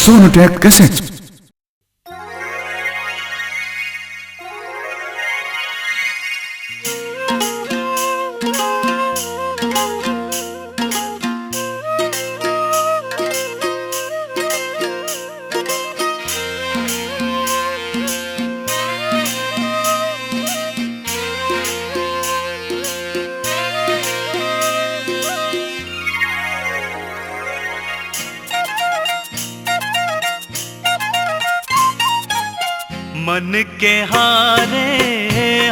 Sonotek cassette. मन के हारे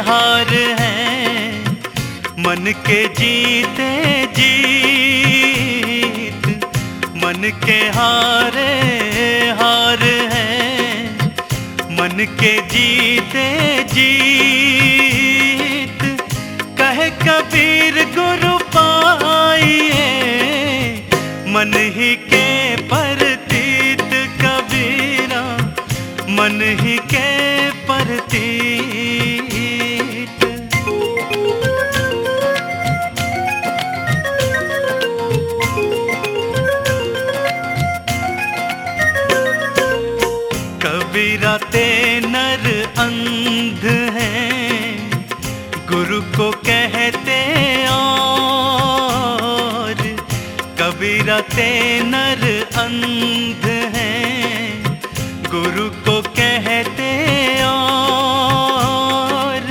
हार हैं, मन के जीते जीत। मन के हारे हार हैं, मन के जीते जीत। कहे कबीर गुरु पाइए, मन ही के परतीत। कबीरा मन ही के परतीत। कबीरा ते नर अंध हैं, गुरु को कहते और। कबीरा ते नर अंध हैं, गुरु को कहते और।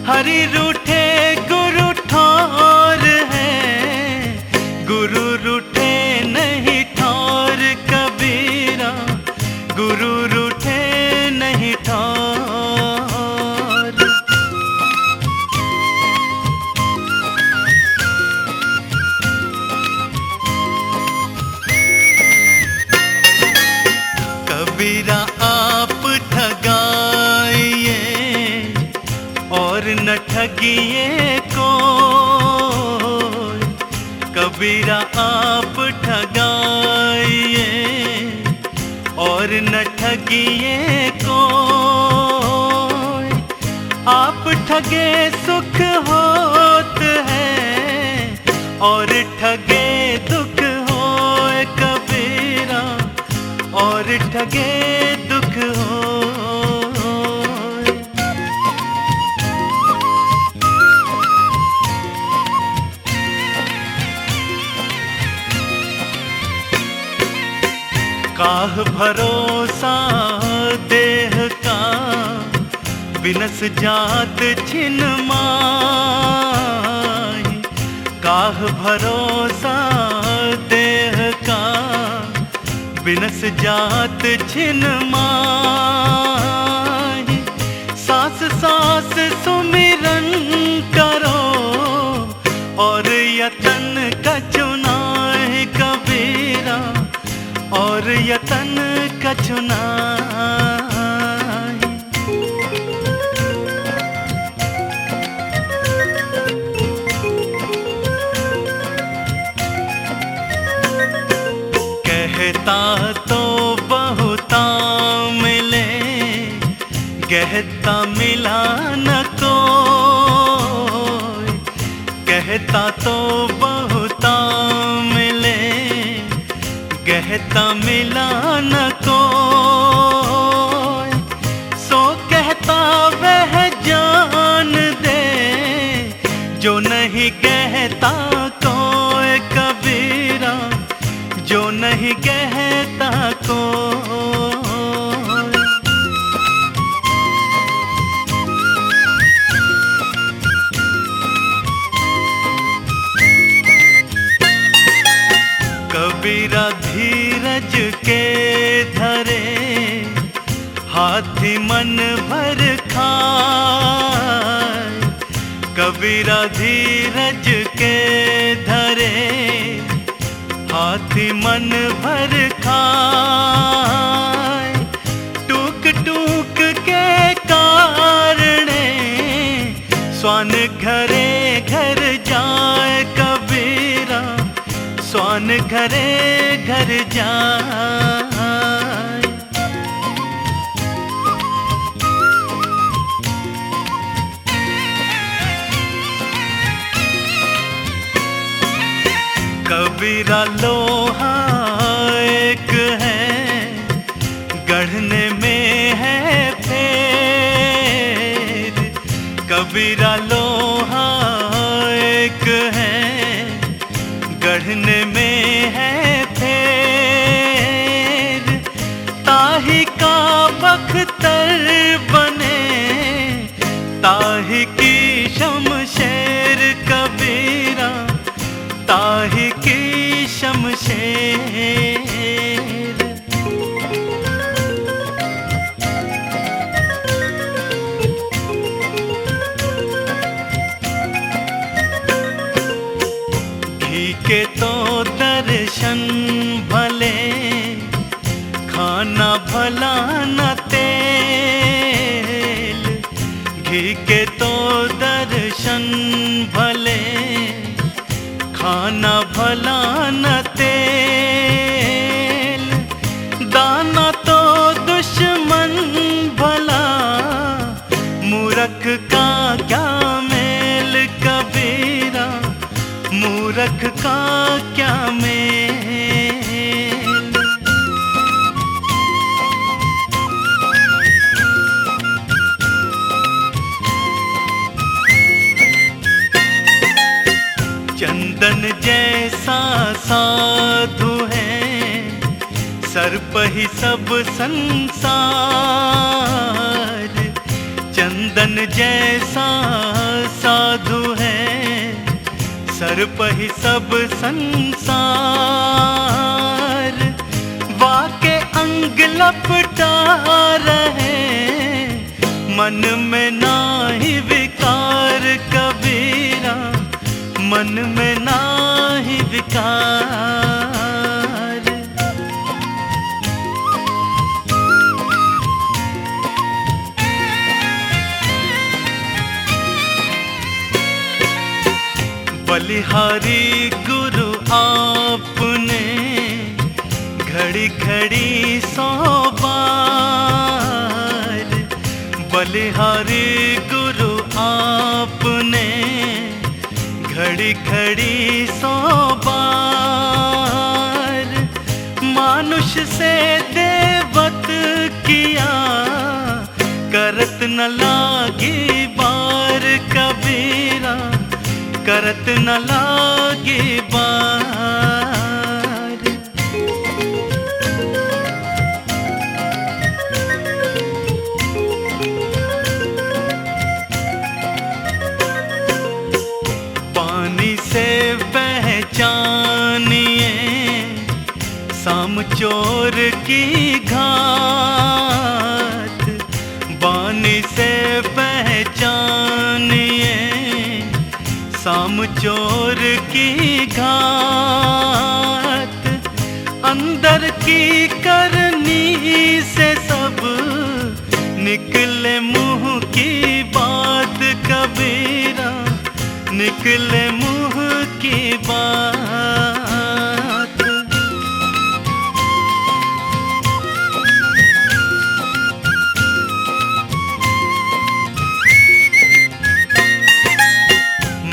हरि रूठे गुरु ठौर है, गुरु रूठे नहीं ठौर। कबीरा गुरु रूठे नहीं ठौर। कबीरा आप ठगाइए और न ठगिए कोई। कबीरा आप ठगाइए और न ठगिए कोई। आप ठगे सुख होत है और ठगे दुख होए। कबीरा और ठगे दुख हो। काह भरोसा देह का, बिनस जात छिन माही। काह भरोसा देह का, बिनस जात छिन माही। सांस सांस सुमिरन करो और यतन कछुनाए। कबीरा और यतन कछुनाए। कहता तो बहुता मिले, कहता मिला न कोई। कहता तो बहुता मिले, कहता मिला न कोई। सो कहता वह जान दे, जो नहीं कहता कोई। कबीरा जो नहीं कहता कोई। कबीरा धीरज के धरे, हाथी मन भर खाए। कबीरा धीरज के धरे, हाथी मन भर खाए। टूक टूक के कारणे, स्वान घरे घर जाए। कबीरा स्वान घरे घर जाए। कबीरा लोहा एक है, शमशेर। घी के तो दर्शन भले, खाना भला न तेल। घी के तो दर्शन भले, खाना भला न तेल। दाना तो दुश्मन भला, मूर्ख का क्या मेल कबीरा, मूर्ख का क्या मेल। चंदन जैसा साधु है, सर पर ही सब संसार। चंदन जैसा साधु है, सर पर ही सब संसार। वाके अंग लपटा रहे, मन में नाही विकार कबीरा, मन में नाही विकार। बलिहारी गुरु आपने, घड़ी घड़ी 100 बार। बलिहारी गुरु आपने, घड़ी घड़ी 100 बार। मानुष से देवत किया, करत न लागी बार कबीरा, करत न लागी बार। पानी से पहचानिए शाम चोर की घात। पानी से पहचानिए शाम चोर की घात। अंदर की करनी से सब निकले मुंह की बात कबीरा, निकले मुंह की बात।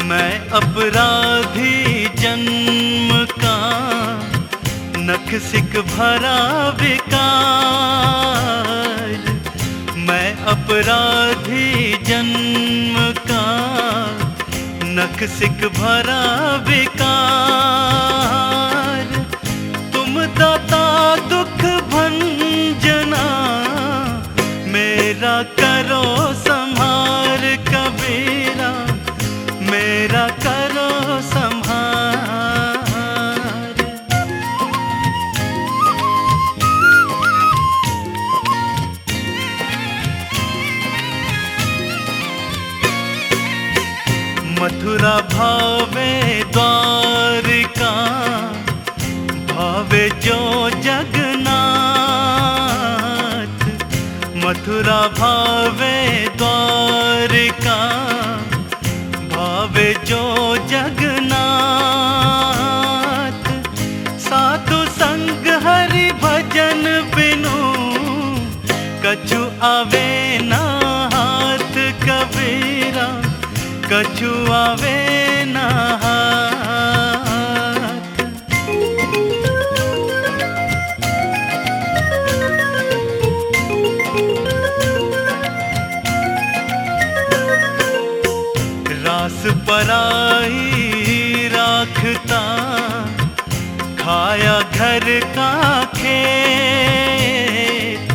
मैं अपराधी जन्म का, नख सिक भरा विकार। मैं अपराधी जन्म का, नख सिक भरा विकार। तुम दाता दुख भंजना, मेरा करो संहार कबीरा, मेरा करो संहार। मथुरा भावे द्वारिका, भावे जो जगन्नाथ। मथुरा भावे द्वारिका, भावे जो जगन्नाथ। साधु संग हरि भजन बिनु, कछु आवे ना हाथ कबीरा, कछु आवे ना हाथ। रास पराई राखता, खाया घर का खेत।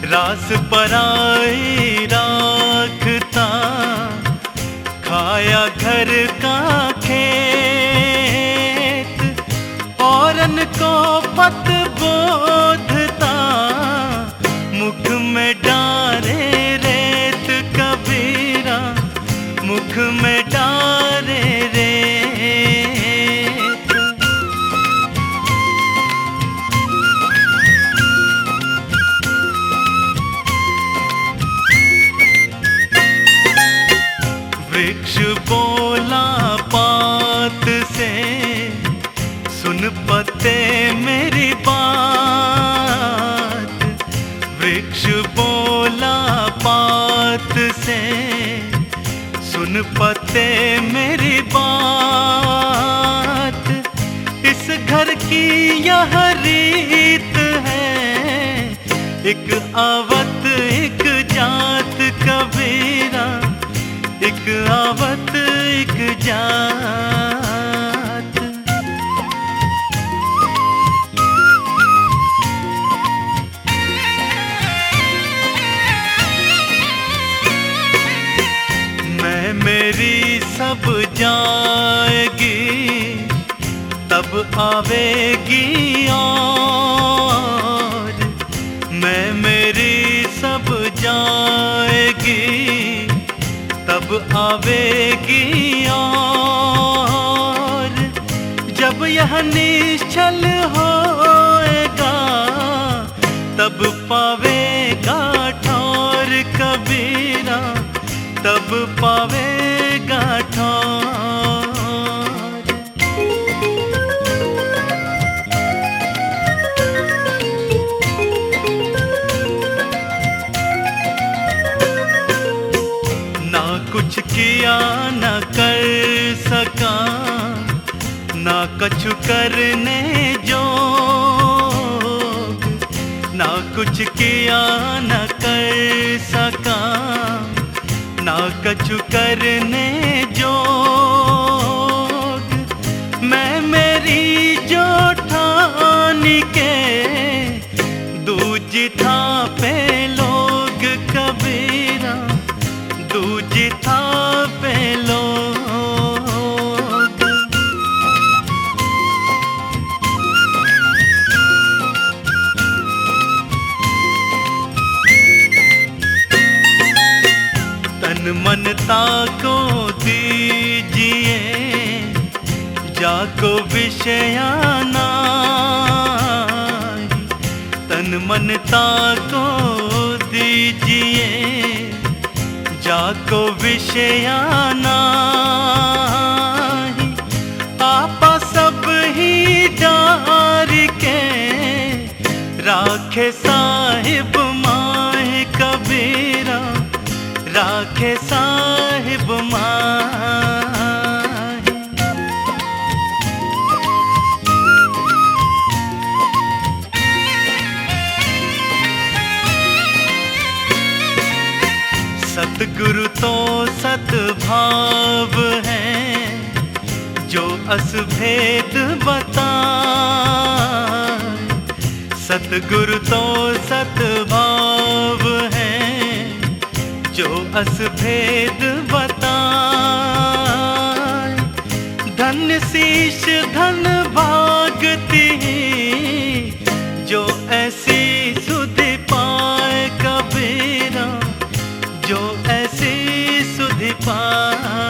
रास पराई राखता, खाया घर का खेत। और औरन को पत बोधता, मुख में डारे रेत कबीरा, मुख में डारे रेत। वृक्ष बोला पात से, सुन पते मेरी बात। वृक्ष बोला पात से, सुन पते मेरी बात। इस घर की यह रीत है, एक आवत एक जात कबीरा, एक आवत एक जात। मैं मेरी सब जाएगी, तब आवेगी और। मैं मेरी सब जाएगी, तब आवेगी और। जब यह निश्चल होएगा, तब पावेगा ठौर कबीरा, तब पावेगा ठौर। ना कुछ किया न कर सका, ना कछु करने जोग। ना कुछ किया न कर सका, ना कछु करने जोग। मैं मेरी जो ठानी के, दूज था पे लोग कबीरा, दूज था पे लोग। तन मन ताको दीजिए, जाको विषयाना। तन मन ताको दीजिए, जाको विषयाना। आपा सब ही डार के, राखे साहिब माहे कबीरा, राखे साहिब माहे। सतगुरु तो सद्भाव है, जो असभेद बताए। सतगुरु तो सद्भाव है, जो असभेद बताए। धन्य शीश धन भागती, जो ऐसी सुधि पाए कबीरा, जो ऐसी सुधि पाए।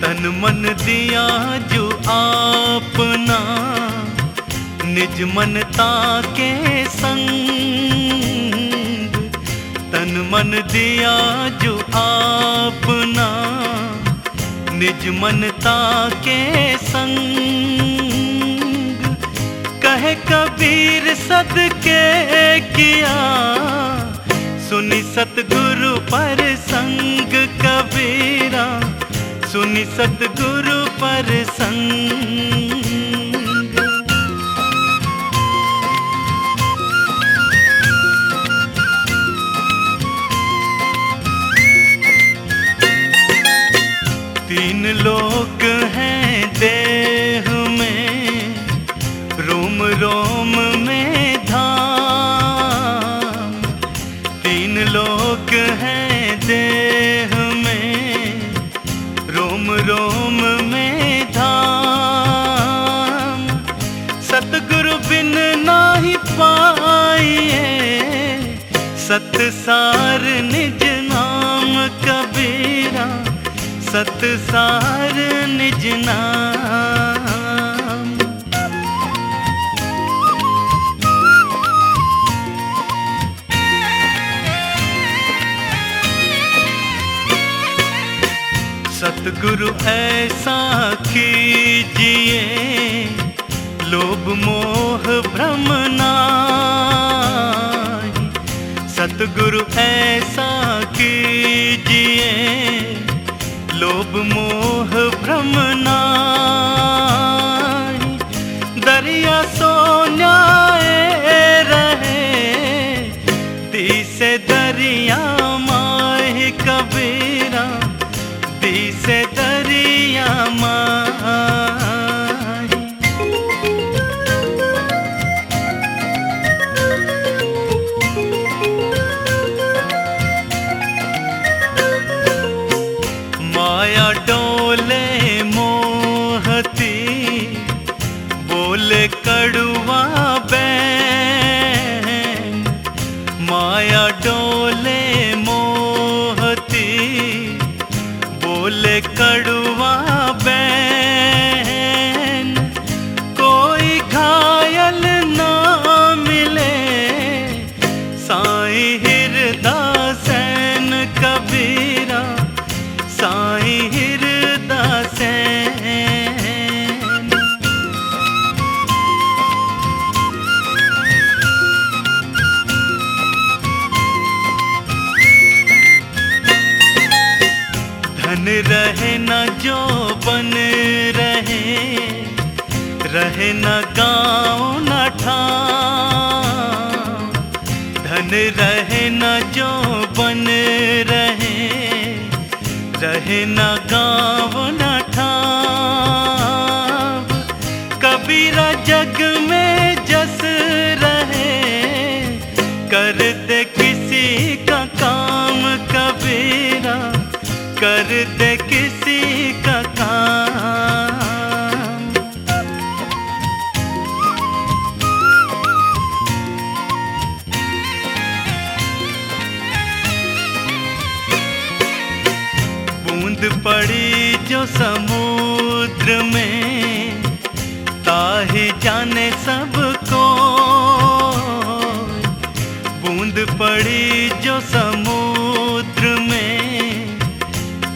तन मन दिया जो आपना, निज मनता के संग। तन मन दिया जो आपना, निज मनता के संग। कहे कबीर सदके किया, सुनी सतगुरु पर संग कबीरा, सुनी सतगुरु पर संग। तीन लोक हैं देह में, रोम रोम में धाम। हैं देह में, रोम रोम में धाम। सतगुरु बिन नाही पाइए, सतसार निज नाम कबीरा, सतसार निज नाम। सतगुरु ऐसा कीजिए, लोभ मोह भ्रम नाहि। सतगुरु ऐसा कीजिए, लोभ मोह भ्रम नाहि। दरिया सो न्याय रहे, दिसे दरिया माहि कबीरा, दिसे दरिया माहि। माया डोले मोहती, बोले कड़वा बैन। माया डोले मोहती, बोले कड़वा बैन। कोई घायल ना मिले, साईं हिरदासैन कबीरा, साईं हिरदासैन। धन रहे न जो बन रहे, रहे न गाँव न ठाम। धन रहे न जो बन रहे, रहे न गाँव न ठाम। कबीरा जग में जस रहे, कर दे किसी का काम कबीरा, कर दे किसी का काम। बूंद पड़ी जो समुद्र में, ताहि जाने सबको। बूंद पड़ी जो समुद्र में,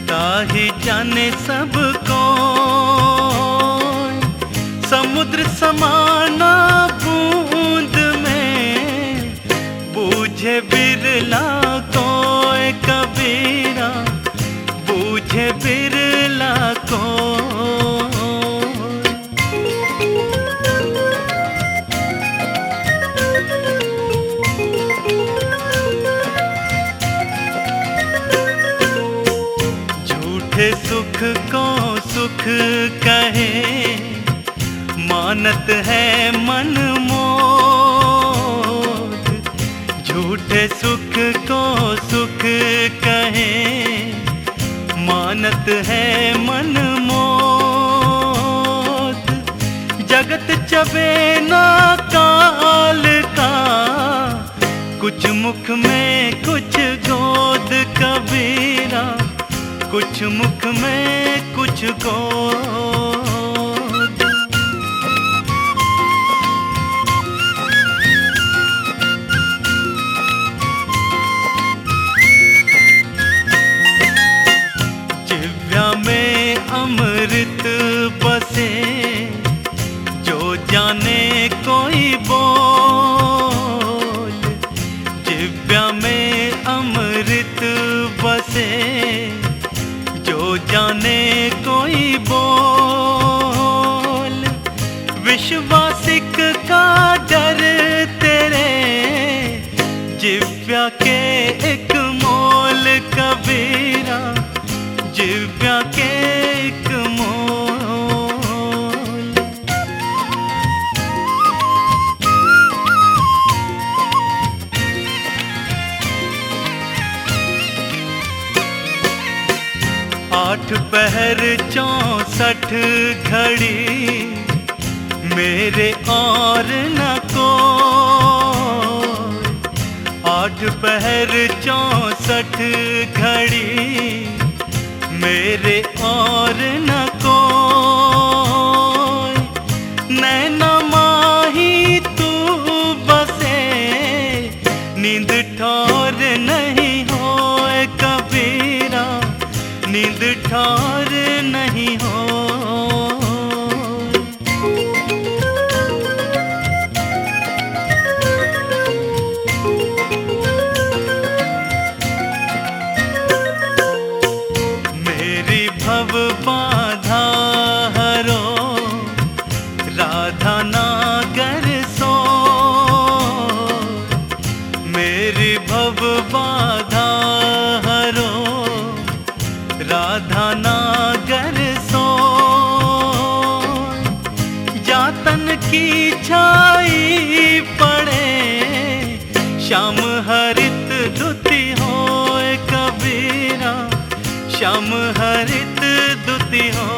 ताहि जाने सबको। समुद्र समाना बूंद में, बूझे बिरला कोई कबीरा, बूझे बिरला को। झूठे सुख को सुख कहे, मानत है मन मोद। झूठे सुख को सुख कहे, मानत है मन मोद। जगत चबे ना काल का, कुछ मुख में कुछ गोद कबीरा, कुछ मुख में कुछ गोद। जिव्या में अमृत बसे, जो जाने कोई बोल। जिव्या में अमृत बसे, जो जाने कोई बोल। विश्वासिक का डर तेरे, जिव्या के एक मोल कबीरा, जिव्या के एक मोल। आठ पहर 64 घड़ी मेरे और न कोई। आठ पहर 64 घड़ी मेरे और न कोई। नैना माही तू बसे नींद ठौर नहीं होए कबीरा, नींद ठौर नहीं हो। मेरी भव बाधा हरो राधा नागर सो। मेरी भव बाधा हरो राधा नागर सो। जातन की छाई पड़े श्याम हरित दुति होए कबीरा, श्याम हरित दुति हो।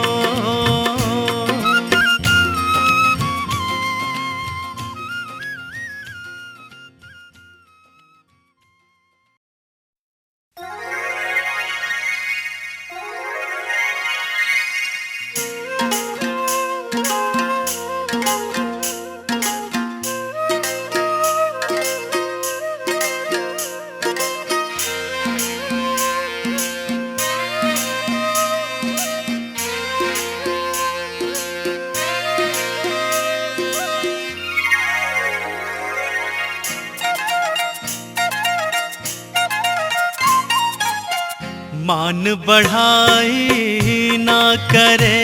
मान बढ़ाई ना करे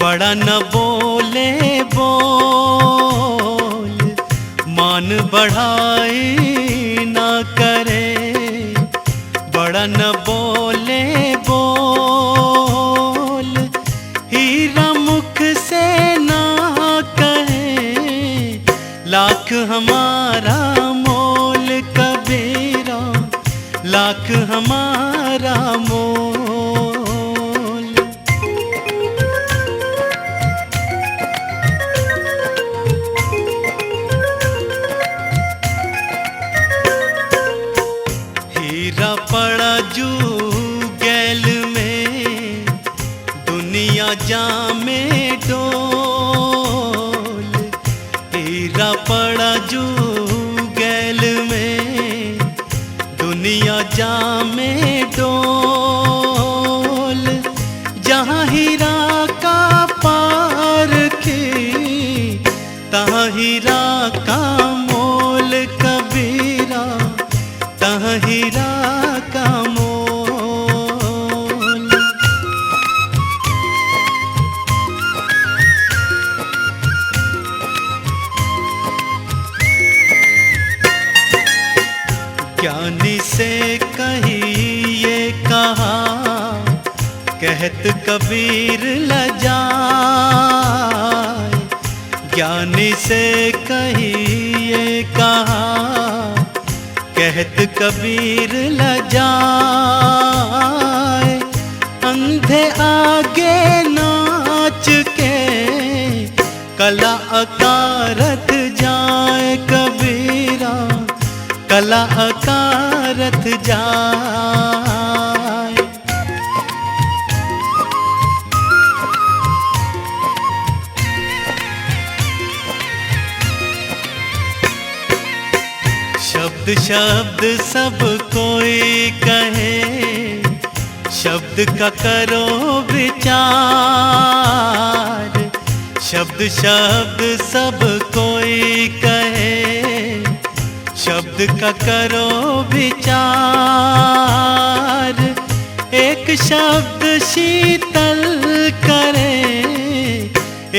बड़ा न बोले बोल। मान बढ़ाई ना करे बड़ा न बोले बोल। हीरा मुख से ना कहे लाख हमारा मोल कबीरा, लाख हमारा मोल। हीरा पड़ा जू गैल में दुनिया जामे डोल। हीरा पड़ा जू गैल में दुनिया जामे डोल। जहाँ हीरा का पार की तहाँ हीरा का मोल कबीरा, तहाँ हीरा का मोल। ज्ञानी से कही ये कहा कहत कबीर लजाए। ज्ञानी से कही ये कहा कहत कबीर लजाए। अंधे आगे नाच के कला अकारत जाए कबीरा, कला अकारत जाए। शब्द शब्द सब कोई कहे शब्द का करो विचार। शब्द शब्द सब कोई कहे शब्द का करो विचार। एक शब्द शीतल करे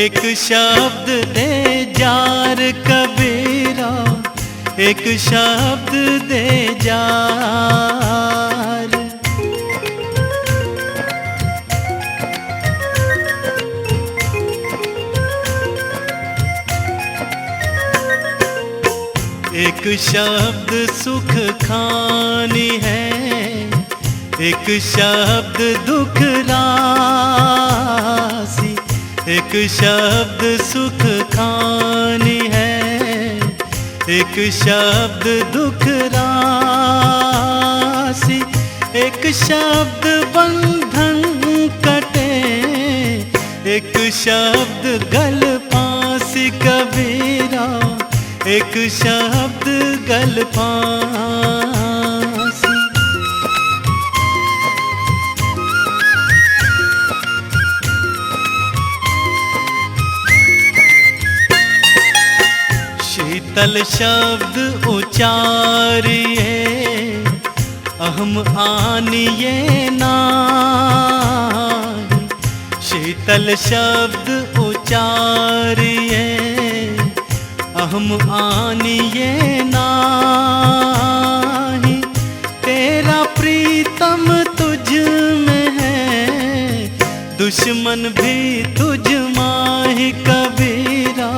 एक शब्द दे जार कबीरा, एक शब्द दे जार। एक शब्द सुख खानी है एक शब्द दुख रासी, एक शब्द सुख खानी है। एक शब्द दुख रासी, एक शब्द बंधन कटे, एक शब्द गल फांसी कबीरा, एक शब्द गल फांसी। शीतल शब्द उचारिए, अहम आनिए नाहि। शीतल शब्द उचारिए, अहम आनिए नाहि। तेरा प्रीतम तुझ में है, दुश्मन भी तुझ माहि कबीरा,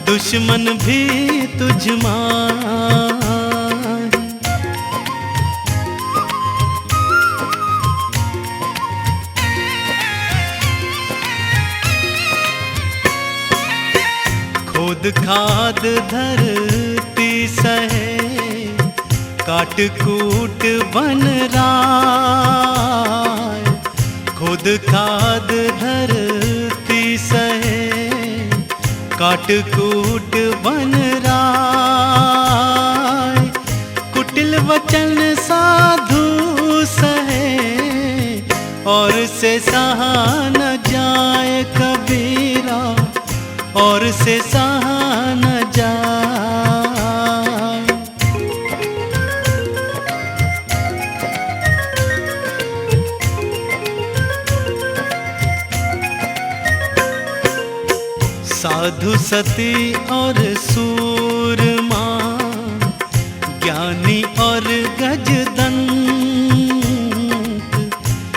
दुश्मन भी तुझ माहि। खुद खाद धरती सहे, काट कूट बन राय। खुद खाद धरती सहे, काट कूट बन राय। कुटिल वचन साधु सहे, और से सहा न जाए कबीरा, और से सहा न जाए। साधु सती और सूरमा, ज्ञानी और गजदंत।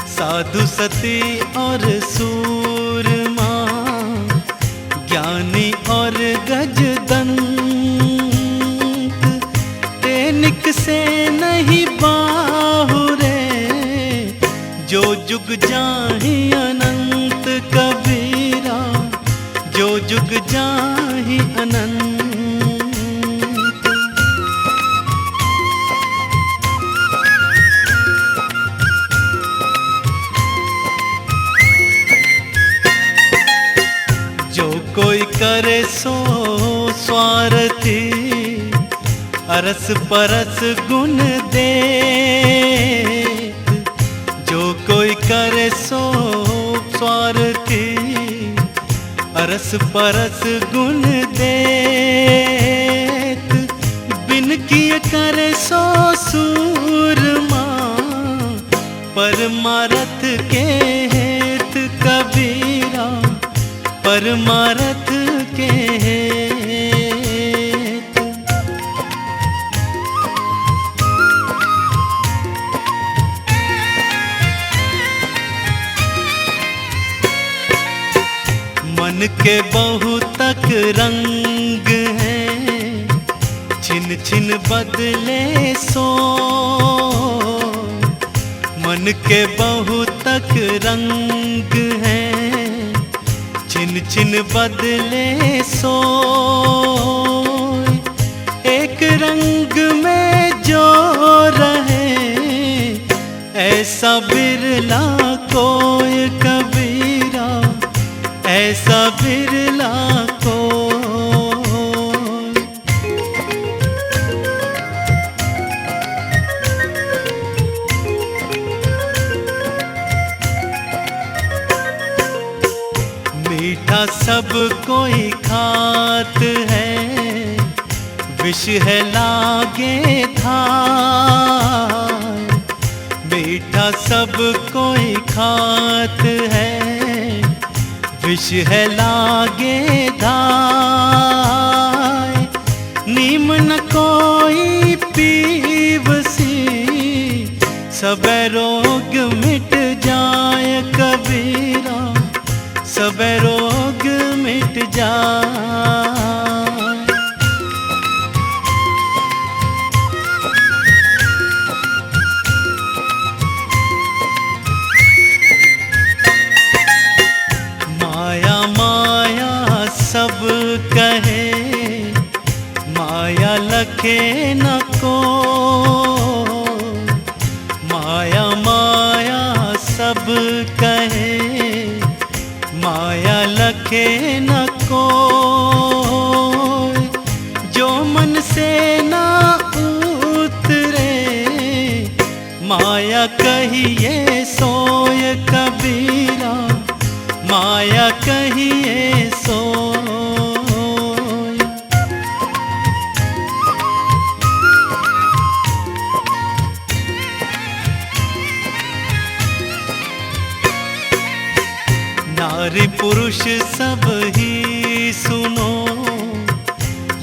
साधु सती और सूरमा, ज्ञानी और गजदंत। तेनिक से नहीं बाहुरे, जो जुग जाहि अनंत कबीरा, जो जुग जाहि अनंत। जो कोई करे सो स्वार्थी, अरस परस गुण दे। जो कोई करे सो स्वार्थी, अरस परस गुण देत। बिन किए करे सो सूरमा, परमारथ के हेत कबीरा, परमारथ के हेत। मन के बहुतक रंग हैं, छिन छिन बदले सो। मन के बहुतक रंग हैं, छिन छिन बदले सो। एक रंग में जो रहे, ऐसा बिरला कोई कबीरा, ऐसा बिरला कोई। मीठा सब कोई खात है, विष है लागे था। मीठा सब कोई खात है, विष है लागे धाय। नीम न कोई पीवसी, सब रोग मिट जाए कबीरा, सब रोग मिट जाए। माया कहिए सोय कबीरा, माया कहिए सोय। नारी पुरुष सब ही सुनो,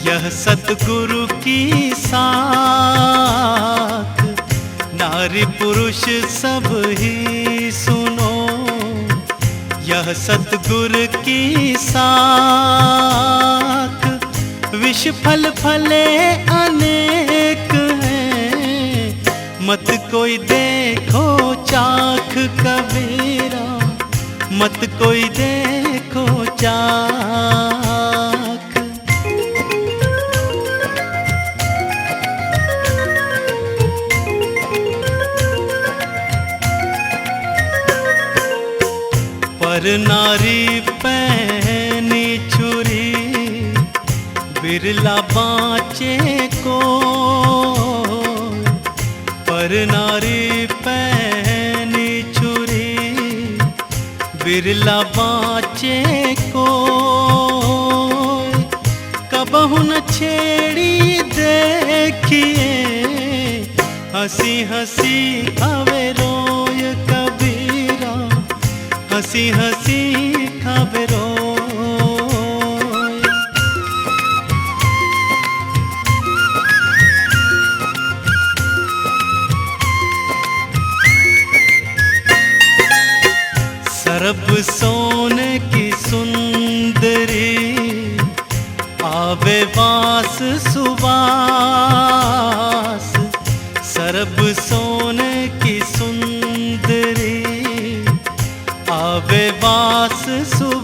यह सतगुरु की साख। नारी पुरुष सब ही सुनो, यह सतगुरु की साख। विष फल फले अनेक हैं, मत कोई देखो चाख कबीरा, मत कोई देखो चाख। पर नारी पहनी छुरी, बिरला बाँचे को। पर नारी पहनी छुरी, बिरला बाँचे को। कबहु न छेड़ी देखिए, हंसी हंसी खावे रोय कबीरा, हंसी हंसी खावे रोय। सरब सोने की सुंदरी, आवे वास सुवास। सरब सोने की सुंदरी, आवे वास सुवास।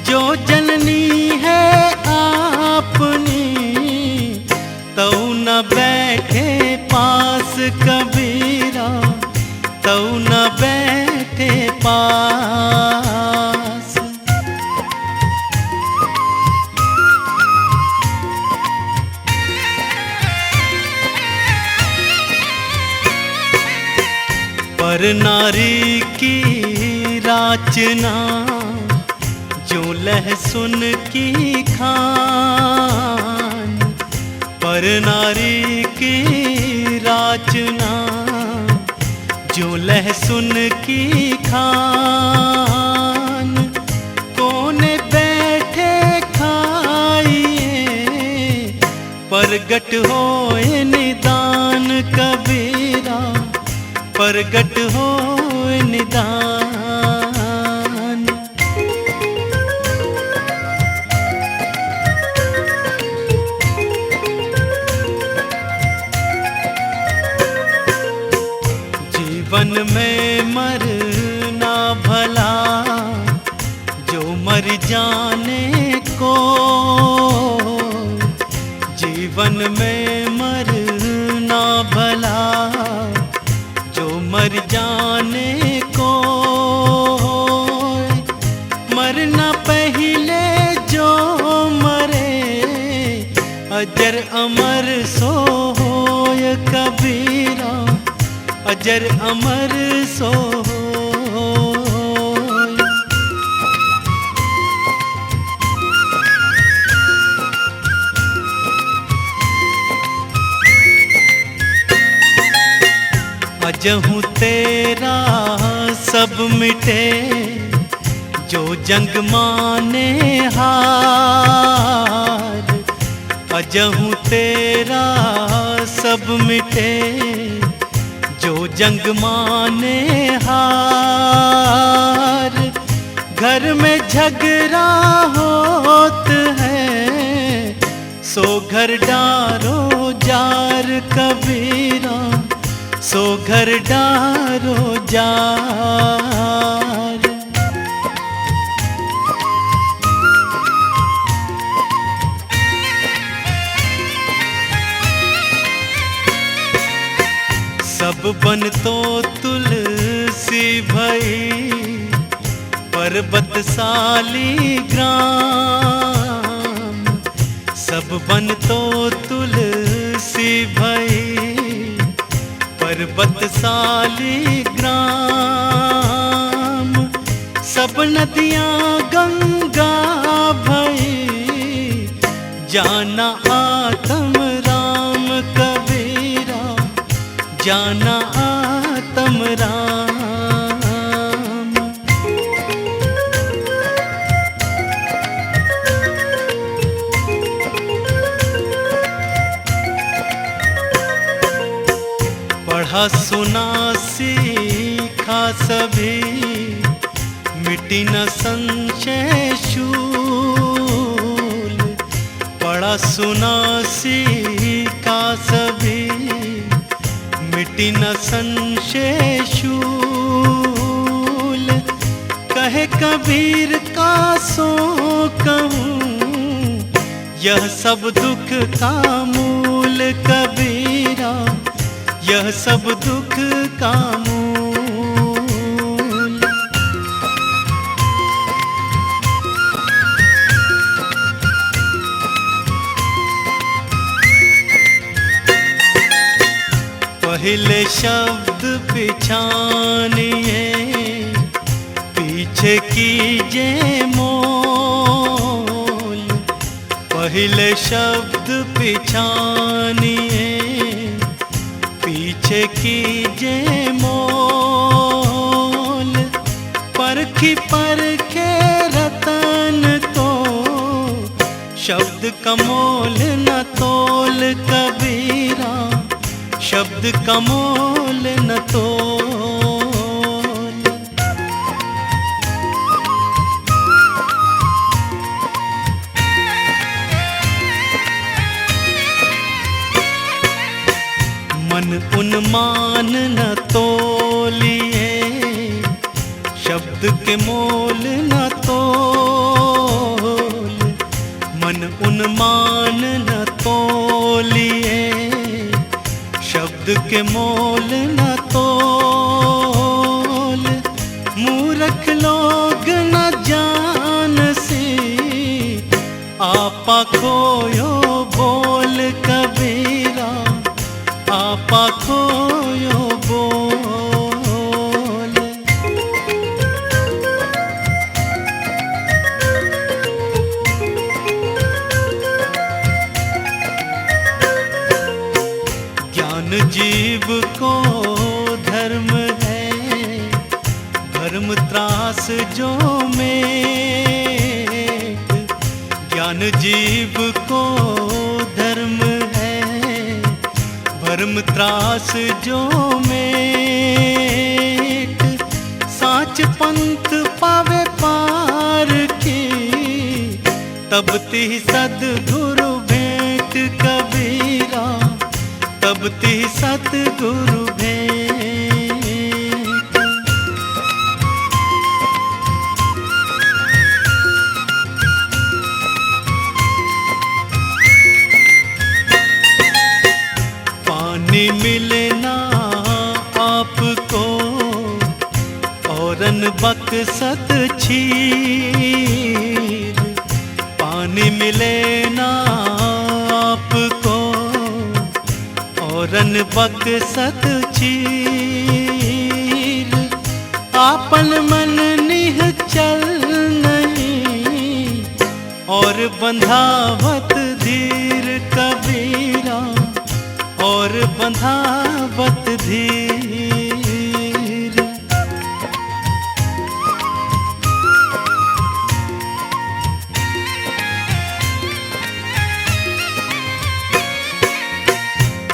जो जननी है आपनी, तौ न बैठे पास कबीरा, तौ न बैठे पास। पर नारी की राचना, जो लहसुन की खान। पर नारी की राचना, जो लहसुन की खान। कोने बैठे खाइए, परगट होए निदान कबीरा, परगट होए निदान। जीवन में मरना भला, जो मर जाने को। जीवन में मरना भला, जो मर जाने को। मरना पहले जो मरे, अजर अमर सो होय कबीरा, अजर अमर सो होय। अजहूँ तेरा सब मिटे, जो जंग माने हार। अजहूँ तेरा सब मिटे, जो जंग माने हार। घर में झगड़ा होत है, सो घर डारो जार कबीरा, सो घर डारो जार। सब बन तो तुलसी भई, पर्वत शालिग्राम। सब बन तो तुलसी भई, पर्वत शालिग्राम सब नदियां गंगा भई, जाना आत्म राम कबीरा, जाना आत्म राम। पढ़ा सुना सीखा सभी, मिटी न संशय शूल। पढ़ा सुना सीखा सभी, मिटी न संशय शूल। कहे कबीर का सो कहूँ, यह सब दुख का मूल कबीरा, यह सब दुख का मूल। पहले शब्द पिछानिए, पीछे कीजिए मोल। पहले शब्द पिछानिए, पीछे कीजिए मोल। परखी परखे रतन को, शब्द का मोल न तोल कबीरा, शब्द का मोल न तोल। मन उन्मान न तोलिए, शब्द के मोल न तोल। मन उन्मान न तोलिए, शब्द के मोल न तोल। मूर्ख लोग न जान सी, आपा खोयो बोल कबीरा, आपा खोयो बोल। ज्ञान जीव को धर्म है, धर्म त्रास जो मेघ। ज्ञान जीव को धर्म है, धर्म त्रास जो मेट। साच पंथ पावे पार की, तब ती सद्गुरु भेंट कबीरा, तब ती सद्गुरु भेंट। पानी मिले ना आपको, औरन बकसत छीर। पानी मिले ना आपको, औरन बकसत छीर। आपन मन निहचल नहीं, और बंधावत धीर कबीरा, और बंधावत धीर।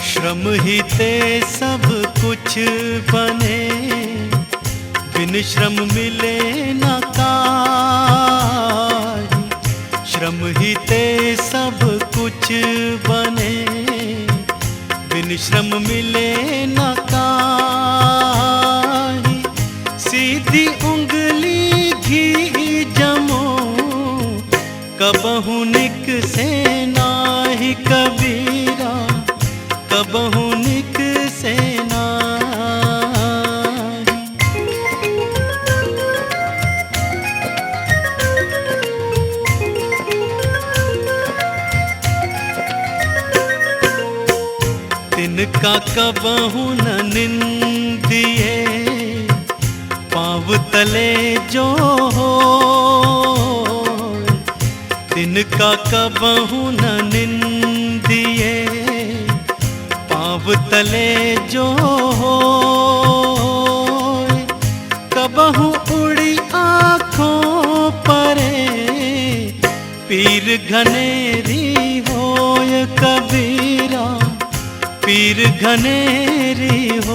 श्रम ही ते सब कुछ बने, बिन श्रम मिले न काज। श्रम ही ते सब कुछ बने, बिन श्रम मिले न काई। सीधी उंगली घी जमो, कबहू निक से नाही कबीरा, कबहू निक से नाही। तिन तिनका कबहु न निंदिए, पाँव तले जो होय। तिनका कबहु न निंदिए, पाँव तले जो होय। कबहु उड़ी आँखों परे, पीर घनेरी होय कबीरा, पीर घनेरी होय।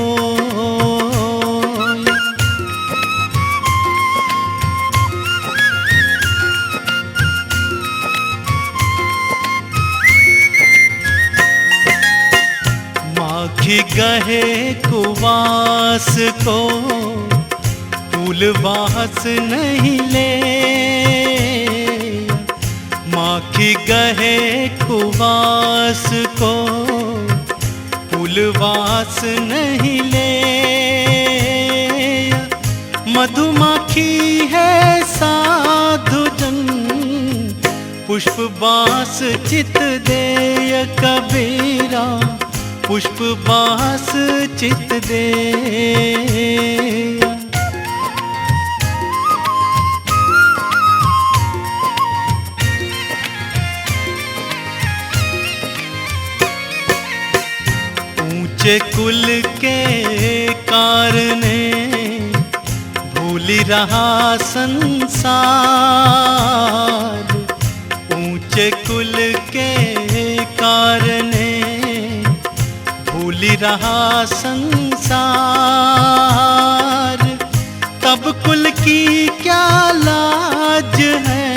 माखी गहे कुवास को, फूलवास नहीं ले। माखी गहे कुवास को, फूलवास नहीं ले। मधुमाखी है साधु जन, पुष्प बास चित देय कबीरा, पुष्प बास चित दे। ऊंचे कुल के कारणे, भूली रहा संसार। ऊंचे कुल के कारणे, भूली रहा संसार। तब कुल की क्या लाज है,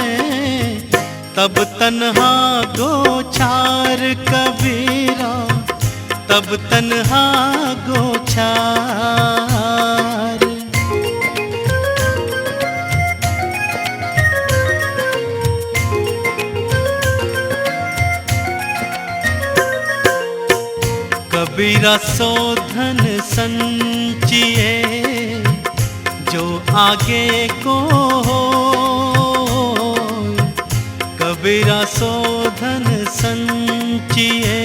तब तन्हा गोचार कबीरा, तब तन्हा गोचार। कबीरा सो धन संचिए, जो आगे को होय। कबीरा सो धन संचिए,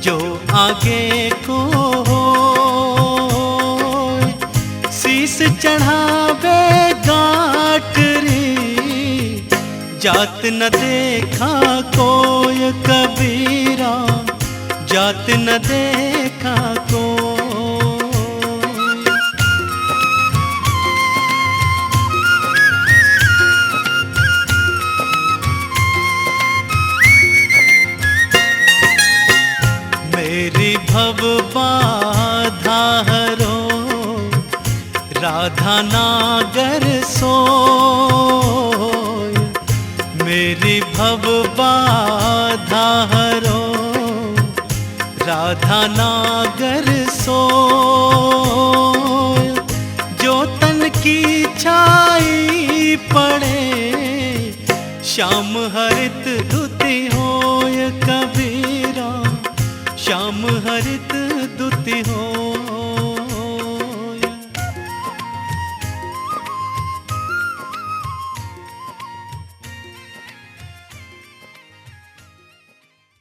जो आगे को होय। शीस चढ़ावे गाटरी, जात न देखा कोय कबीरा, जात न देखा कोय। मेरी भव बाधा हरो, राधा नागर सोय। मेरी भव बाधा हरो, राधा नागर सोय। जो तन की छाई पड़े, श्याम हरित धुति होय कबीरा, श्याम हरित धुति हो।